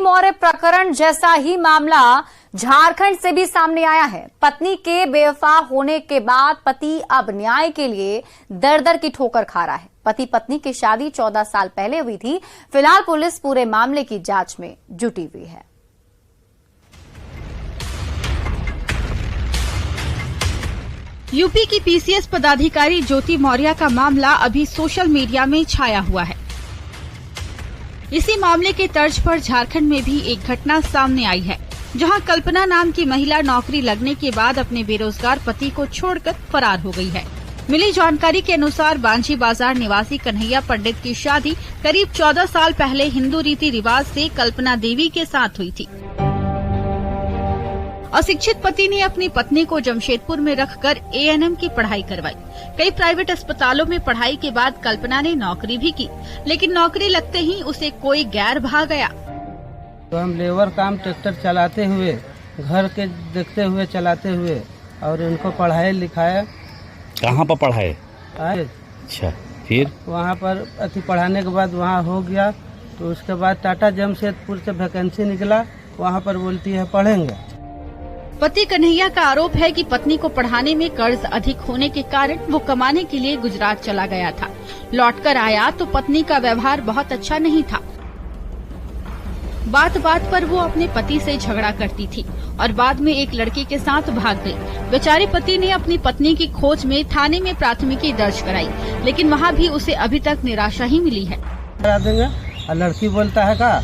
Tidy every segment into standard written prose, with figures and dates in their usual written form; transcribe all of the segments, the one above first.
मौर्य प्रकरण जैसा ही मामला झारखंड से भी सामने आया है। पत्नी के बेवफा होने के बाद पति अब न्याय के लिए दर दर की ठोकर खा रहा है। पति पत्नी की शादी 14 साल पहले हुई थी। फिलहाल पुलिस पूरे मामले की जांच में जुटी हुई है। यूपी की पीसीएस पदाधिकारी ज्योति मौर्य का मामला अभी सोशल मीडिया में छाया हुआ है। इसी मामले के तर्ज पर झारखंड में भी एक घटना सामने आई है, जहां कल्पना नाम की महिला नौकरी लगने के बाद अपने बेरोजगार पति को छोड़कर फरार हो गई है। मिली जानकारी के अनुसार बांझी बाजार निवासी कन्हैया पंडित की शादी करीब 14 साल पहले हिंदू रीति रिवाज से कल्पना देवी के साथ हुई थी। अशिक्षित पति ने अपनी पत्नी को जमशेदपुर में रखकर एएनएम की पढ़ाई करवाई। कई प्राइवेट अस्पतालों में पढ़ाई के बाद कल्पना ने नौकरी भी की, लेकिन नौकरी लगते ही उसे कोई गैर भाग गया। तो हम लेबर काम ट्रैक्टर चलाते हुए, घर के देखते हुए चलाते हुए और उनको पढ़ाए लिखाए। कहाँ पर पढ़ाए? अच्छा, फिर वहाँ पर पढ़ाने के बाद वहाँ हो गया, तो उसके बाद टाटा जमशेदपुर से वैकेंसी निकला, वहाँ पर बोलती है पढ़ेंगे। पति कन्हैया का आरोप है कि पत्नी को पढ़ाने में कर्ज अधिक होने के कारण वो कमाने के लिए गुजरात चला गया था। लौटकर आया तो पत्नी का व्यवहार बहुत अच्छा नहीं था। बात बात पर वो अपने पति से झगड़ा करती थी और बाद में एक लड़के के साथ भाग गई। बेचारे पति ने अपनी पत्नी की खोज में थाने में प्राथमिकी दर्ज कराई, लेकिन वहाँ भी उसे अभी तक निराशा ही मिली है। करा देंगे और लड़की बोलता है का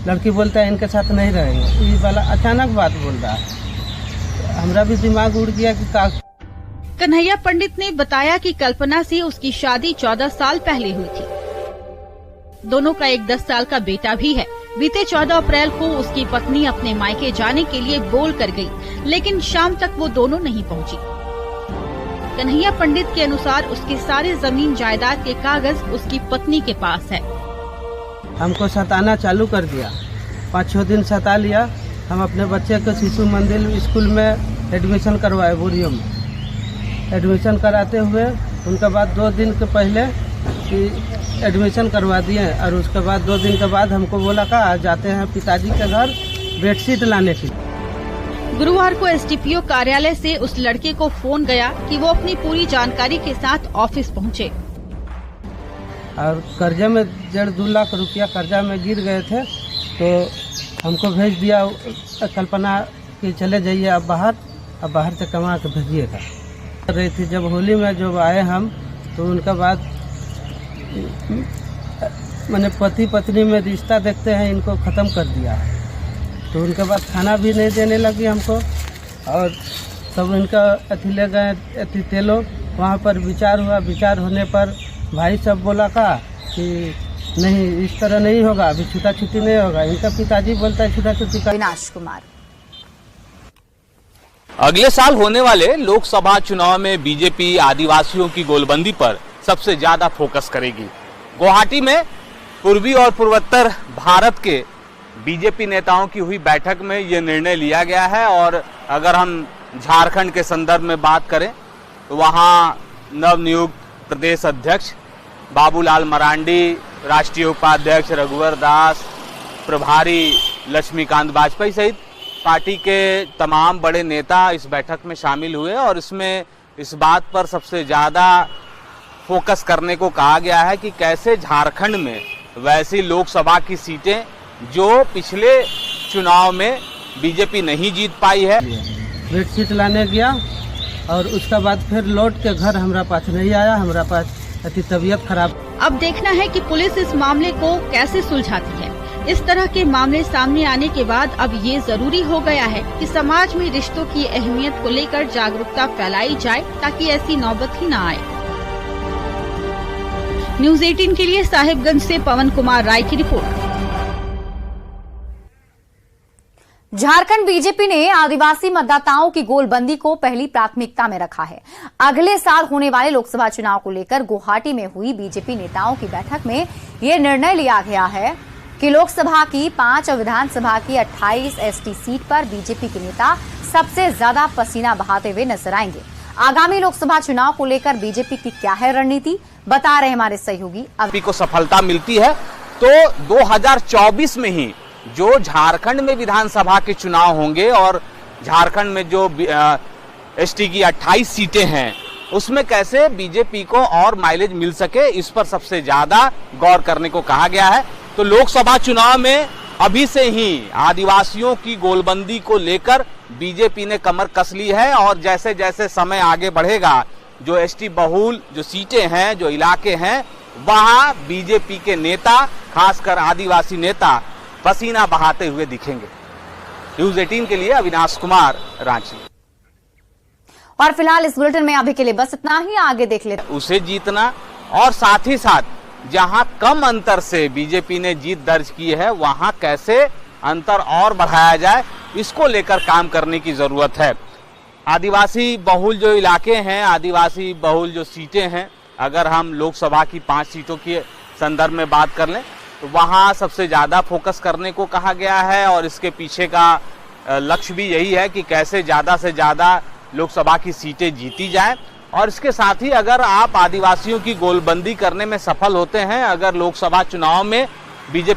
लड़की बोलता है इनके साथ नहीं रहेंगे। ये वाला अचानक बात बोल रहा है, हमरा भी दिमाग उड़ गया कि का। कन्हैया पंडित ने बताया कि कल्पना से उसकी शादी 14 साल पहले हुई थी। दोनों का एक 10 साल का बेटा भी है। बीते 14 अप्रैल को उसकी पत्नी अपने मायके जाने के लिए बोल कर गई, लेकिन शाम तक वो दोनों नहीं पहुंची। कन्हैया पंडित के अनुसार उसके सारे जमीन जायदाद के कागज उसकी पत्नी के पास है। हमको सताना चालू कर दिया, 5-6 दिन सता लिया। हम अपने बच्चे को शिशु मंदिर स्कूल में एडमिशन करवाए, बुरियो में एडमिशन कराते हुए उनके बाद 2 दिन के पहले एडमिशन करवा दिए और उसके बाद 2 दिन के बाद हमको बोला का आज जाते हैं पिताजी के घर बेडशीट लाने की। गुरुवार को एसडीपीओ कार्यालय से उस लड़के को फोन गया कि वो अपनी पूरी जानकारी के साथ ऑफिस पहुंचे। और कर्जे में 1.5-2 लाख रुपया कर्जा में गिर गए थे, तो हमको भेज दिया कल्पना कि चले जाइए अब बाहर से कमा के भेजिएगा। रही थी जब होली में जब आए हम, तो उनका बाद मैंने पति पत्नी में रिश्ता देखते हैं इनको ख़त्म कर दिया। तो उनके बाद खाना भी नहीं देने लगी हमको, और तब इनका अथी ले गए तेलो। वहाँ पर विचार हुआ, विचार होने पर भाई सब बोला का कि नहीं इस तरह नहीं होगा, अभी छूटा छुट्टी नहीं होगा। इनका पिताजी बोलता है छूटा छुट्टी का। विनाश कुमार। अगले साल होने वाले लोकसभा चुनाव में बीजेपी आदिवासियों की गोलबंदी पर सबसे ज्यादा फोकस करेगी। गुवाहाटी में पूर्वी और पूर्वोत्तर भारत के बीजेपी नेताओं की हुई बैठक में ये निर्णय लिया गया है। और अगर हम झारखंड के संदर्भ में बात करें तो वहाँ नवनियुक्त प्रदेश अध्यक्ष बाबूलाल मरांडी, राष्ट्रीय उपाध्यक्ष रघुवर दास, प्रभारी लक्ष्मीकांत वाजपेयी सहित पार्टी के तमाम बड़े नेता इस बैठक में शामिल हुए। और इसमें इस बात पर सबसे ज़्यादा फोकस करने को कहा गया है कि कैसे झारखंड में वैसी लोकसभा की सीटें जो पिछले चुनाव में बीजेपी नहीं जीत पाई है। बेडशीट लाने गया और उसका बाद फिर लौट के घर हमारा पास नहीं आया, हमारा पास अति तबीयत खराब। अब देखना है कि पुलिस इस मामले को कैसे सुलझाती है। इस तरह के मामले सामने आने के बाद अब ये जरूरी हो गया है कि समाज में रिश्तों की अहमियत को लेकर जागरूकता फैलाई जाए, ताकि ऐसी नौबत ही न आए। न्यूज़ 18 के लिए साहिबगंज से पवन कुमार राय की रिपोर्ट। झारखंड बीजेपी ने आदिवासी मतदाताओं की गोलबंदी को पहली प्राथमिकता में रखा है। अगले साल होने वाले लोकसभा चुनाव को लेकर गुवाहाटी में हुई बीजेपी नेताओं की बैठक में यह निर्णय लिया गया है कि लोकसभा की 5 और विधानसभा की 28 एसटी सीट पर बीजेपी के नेता सबसे ज्यादा पसीना बहाते हुए नजर आएंगे। आगामी लोकसभा चुनाव को लेकर बीजेपी की क्या है रणनीति, बता रहे हमारे सहयोगी। को सफलता मिलती है तो 2024 में ही जो झारखंड में विधानसभा के चुनाव होंगे और झारखंड में जो एसटी की 28 सीटें हैं उसमें कैसे बीजेपी को और माइलेज मिल सके, इस पर सबसे ज्यादा गौर करने को कहा गया है। तो लोकसभा चुनाव में अभी से ही आदिवासियों की गोलबंदी को लेकर बीजेपी ने कमर कस ली है और जैसे जैसे समय आगे बढ़ेगा जो एसटी बहुल जो सीटें हैं, जो इलाके हैं, वहां बीजेपी के नेता, खासकर आदिवासी नेता, पसीना बहाते हुए दिखेंगे। न्यूज़ 18 के लिए अविनाश कुमार, रांची। और फिलहाल इस बुलेटिन में अभी के लिए बस इतना ही, आगे देख लेते हैं। उसे जीतना और साथ ही साथ जहां कम अंतर से बीजेपी ने जीत दर्ज की है वहां कैसे अंतर और बढ़ाया जाए, इसको लेकर काम करने की जरूरत है। आदिवासी बहुल जो इलाके हैं, आदिवासी बहुल जो सीटें हैं, अगर हम लोकसभा की 5 सीटों के संदर्भ में बात कर लें तो वहां सबसे ज्यादा फोकस करने को कहा गया है और इसके पीछे का लक्ष्य भी यही है कि कैसे ज्यादा से ज्यादा लोकसभा की सीटें जीती जाएं। और इसके साथ ही अगर आप आदिवासियों की गोलबंदी करने में सफल होते हैं, अगर लोकसभा चुनाव में बीजेपी